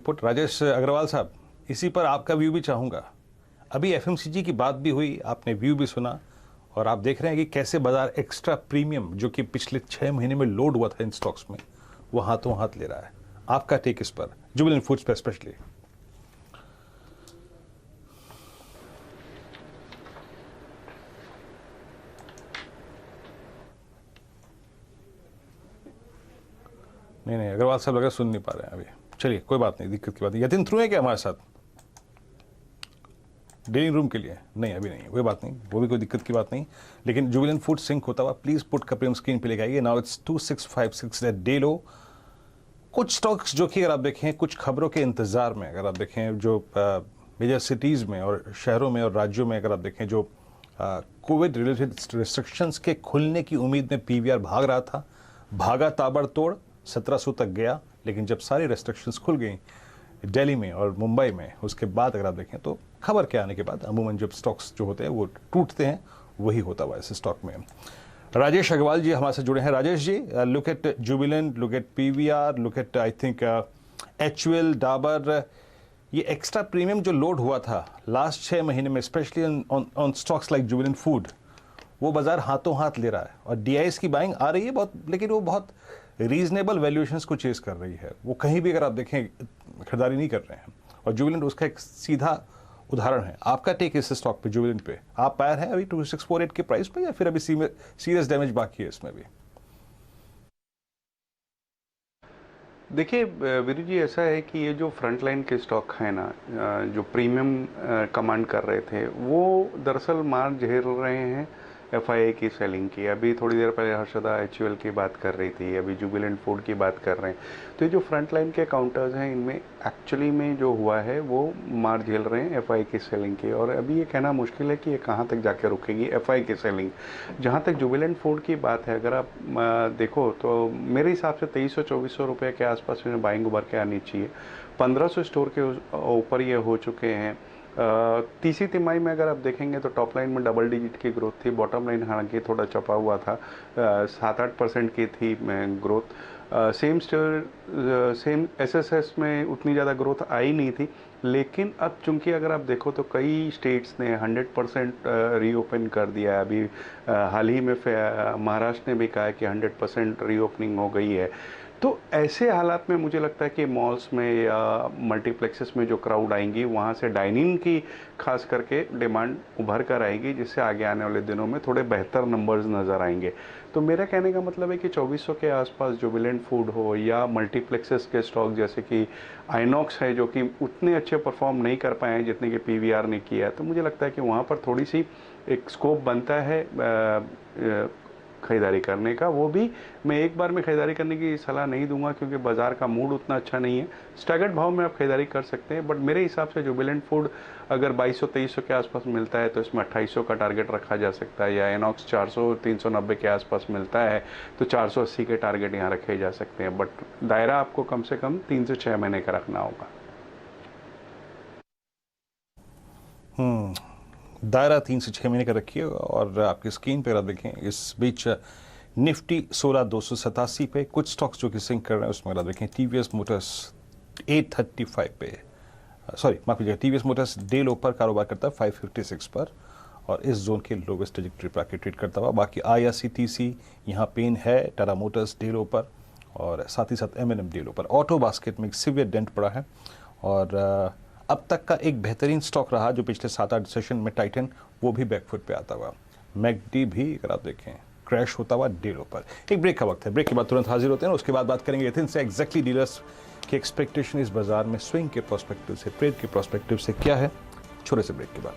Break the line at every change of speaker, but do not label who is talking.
Put Rajesh Agarwal साहब, इसी पर आपका व्यू भी चाहूँगा। अभी एफएमसीजी की बात भी हुई, आपने व्यू भी सुना और आप देख रहे हैं कि कैसे बाजार एक्स्ट्रा प्रीमियम जो कि पिछले 6 महीने में लोड हुआ था इन स्टॉक्स में, वो हाथों हाथ ले रहा है। आपका टेक इस पर, जुबिलेंट फूड्स पर स्पेशली? नहीं, अग्रवाल साहब लगा सुन नहीं पा रहे हैं अभी। चलिए कोई बात नहीं, दिक्कत की बात नहीं। यतिन थ्रू है क्या हमारे साथ डीलिंग रूम के लिए? नहीं, अभी नहीं, कोई बात नहीं, वो भी कोई दिक्कत की बात नहीं। लेकिन जुबिलेंट फूड सिंक होता हुआ प्लीज पुट का प्रीमियम स्क्रीन पे लेके आइए। नाउ इट्स 2656 डे लो। कुछ स्टॉक्स जो कि अगर आप देखें कुछ खबरों के इंतजार में, अगर आप देखें जो मेजर सिटीज में और शहरों में और राज्यों में, अगर आप देखें जो कोविड रिलेटेड रिस्ट्रिक्शंस के खुलने की उम्मीद में पीवीआर भाग रहा था, भागा ताबड़तोड़ 1700 तक गया। लेकिन जब सारी रेस्ट्रिक्शंस खुल गई दिल्ली में और मुंबई में, उसके बाद अगर आप देखें तो खबर के आने के बाद अमूमन जब स्टॉक्स जो होते हैं वो टूटते हैं, वही होता हुआ इस स्टॉक में। राजेश अग्रवाल जी हमारे साथ जुड़े हैं। Rajesh ji, look at Jubilant, look at PVR, look at I think HUL, Dabur, ये एक्स्ट्रा प्रीमियम जो लोड हुआ था लास्ट 6 महीने में, specially on stocks like Jubilant food, वो बाजार हाथों हाथ ले रहा है और डीआईएस की बाइंग आ रही है बहुत, लेकिन वो बहुत रीजनेबल वैल्यूएशंस को चेस कर रही है। वो कहीं भी अगर आप देखें खरीदारी नहीं कर रहे हैं और जुबिलेंट उसका एक सीधा उदाहरण है। आपका टेक इस स्टॉक पे, जुबिलेंट पे? आप पायर हैं अभी 2648 के प्राइस पे या फिर अभी सीरियस डैमेज बाकी है इसमें भी?
देखिए वीरू जी, ऐसा है कि ये जो फ्रंट लाइन के स्टॉक हैं ना, जो प्रीमियम कमांड कर रहे थे, वो दरअसल मार झेल रहे हैं एफआईआई की सेलिंग की। अभी थोड़ी देर पहले हर्षदा एचयूएल की बात कर रही थी, अभी जुबिलेंट फूड की बात कर रहे हैं। तो ये जो फ्रंट लाइन के काउंटर्स हैं, इनमें एक्चुअली में जो हुआ है वो मार झेल रहे हैं एफआईआई की सेलिंग की। और अभी ये कहना मुश्किल है कि ये कहाँ तक जाके रुकेगी एफआईआई की सेलिंग। जहाँ तक जुबिलेंट फूड की बात है, अगर आप देखो तो मेरे हिसाब से 2300-2400 रुपये के आसपास में बाइंग उभर के आनी चाहिए। 1500 स्टोर के ऊपर ये हो चुके हैं। तीसरी तिमाही में अगर आप देखेंगे तो टॉप लाइन में डबल डिजिट की ग्रोथ थी, बॉटम लाइन हालांकि थोड़ा चपा हुआ था, 7-8% की थी ग्रोथ। सेम एसएसएस में उतनी ज़्यादा ग्रोथ आई नहीं थी। लेकिन अब चूंकि अगर आप देखो तो कई स्टेट्स ने 100% रीओपन कर दिया है। अभी हाल ही में महाराष्ट्र ने भी कहा है कि 100% रीओपनिंग हो गई है। तो ऐसे हालात में मुझे लगता है कि मॉल्स में या मल्टीप्लेक्सेस में जो क्राउड आएंगी, वहाँ से डाइनिंग की खास करके डिमांड उभर कर आएगी, जिससे आगे आने वाले दिनों में थोड़े बेहतर नंबर्स नज़र आएंगे। तो मेरा कहने का मतलब है कि 2400 के आसपास जुबिलेंट फूड हो या मल्टीप्लेक्सेस के स्टॉक जैसे कि आइनॉक्स है, जो कि उतने अच्छे परफॉर्म नहीं कर पाए हैं जितने कि पीवीआर ने किया है, तो मुझे लगता है कि वहाँ पर थोड़ी सी एक स्कोप बनता है खरीदारी करने का। वो भी मैं एक बार में खरीदारी करने की सलाह नहीं दूंगा, क्योंकि बाजार का मूड उतना अच्छा नहीं है। स्टैगर्ड भाव में आप खरीदारी कर सकते हैं, बट मेरे हिसाब से जुबिलेंट फूड अगर 2200-2300 के आसपास मिलता है तो इसमें 2800 का टारगेट रखा जा सकता है, या एनॉक्स 400-390 के आसपास मिलता है तो 480 के टारगेट यहाँ रखे जा सकते हैं। बट दायरा आपको कम से कम 3 से 6 महीने का रखना होगा।
दायरा 3 से 6 महीने का रखिए। और आपकी स्क्रीन पर आप देखें इस बीच निफ्टी 16287 पे, कुछ स्टॉक्स जो कि सिंक कर रहे हैं उसमें आप देखें टीवीएस मोटर्स 835 पे, सॉरी माफ कीजिएगा, टीवीएस मोटर्स डे लो पर कारोबार करता है 556 पर और इस जोन के लोवेस्ट ट्रैजेक्टरी पर आके ट्रेड करता हुआ। बाकी आईआरसीटीसी यहाँ पेन है, टाटा मोटर्स डे लो पर और साथ ही साथ एमएनएम डे लो पर। ऑटो बास्केट में एक सिवियर डेंट पड़ा है और अब तक का एक बेहतरीन स्टॉक रहा जो पिछले 7-8 सेशन में, टाइटन, वो भी बैकफुट पे आता हुआ। मैकडी भी अगर आप देखें क्रैश होता हुआ डेलो पर। एक ब्रेक का वक्त है, ब्रेक के बाद तुरंत हाजिर होते हैं। उसके बाद बात करेंगे एथिन से एग्जैक्टली डीलर्स की एक्सपेक्टेशन इस बाजार में स्विंग के प्रोस्पेक्टिव से, ट्रेड के प्रोस्पेक्टिव से क्या है, छोटे से ब्रेक के बाद।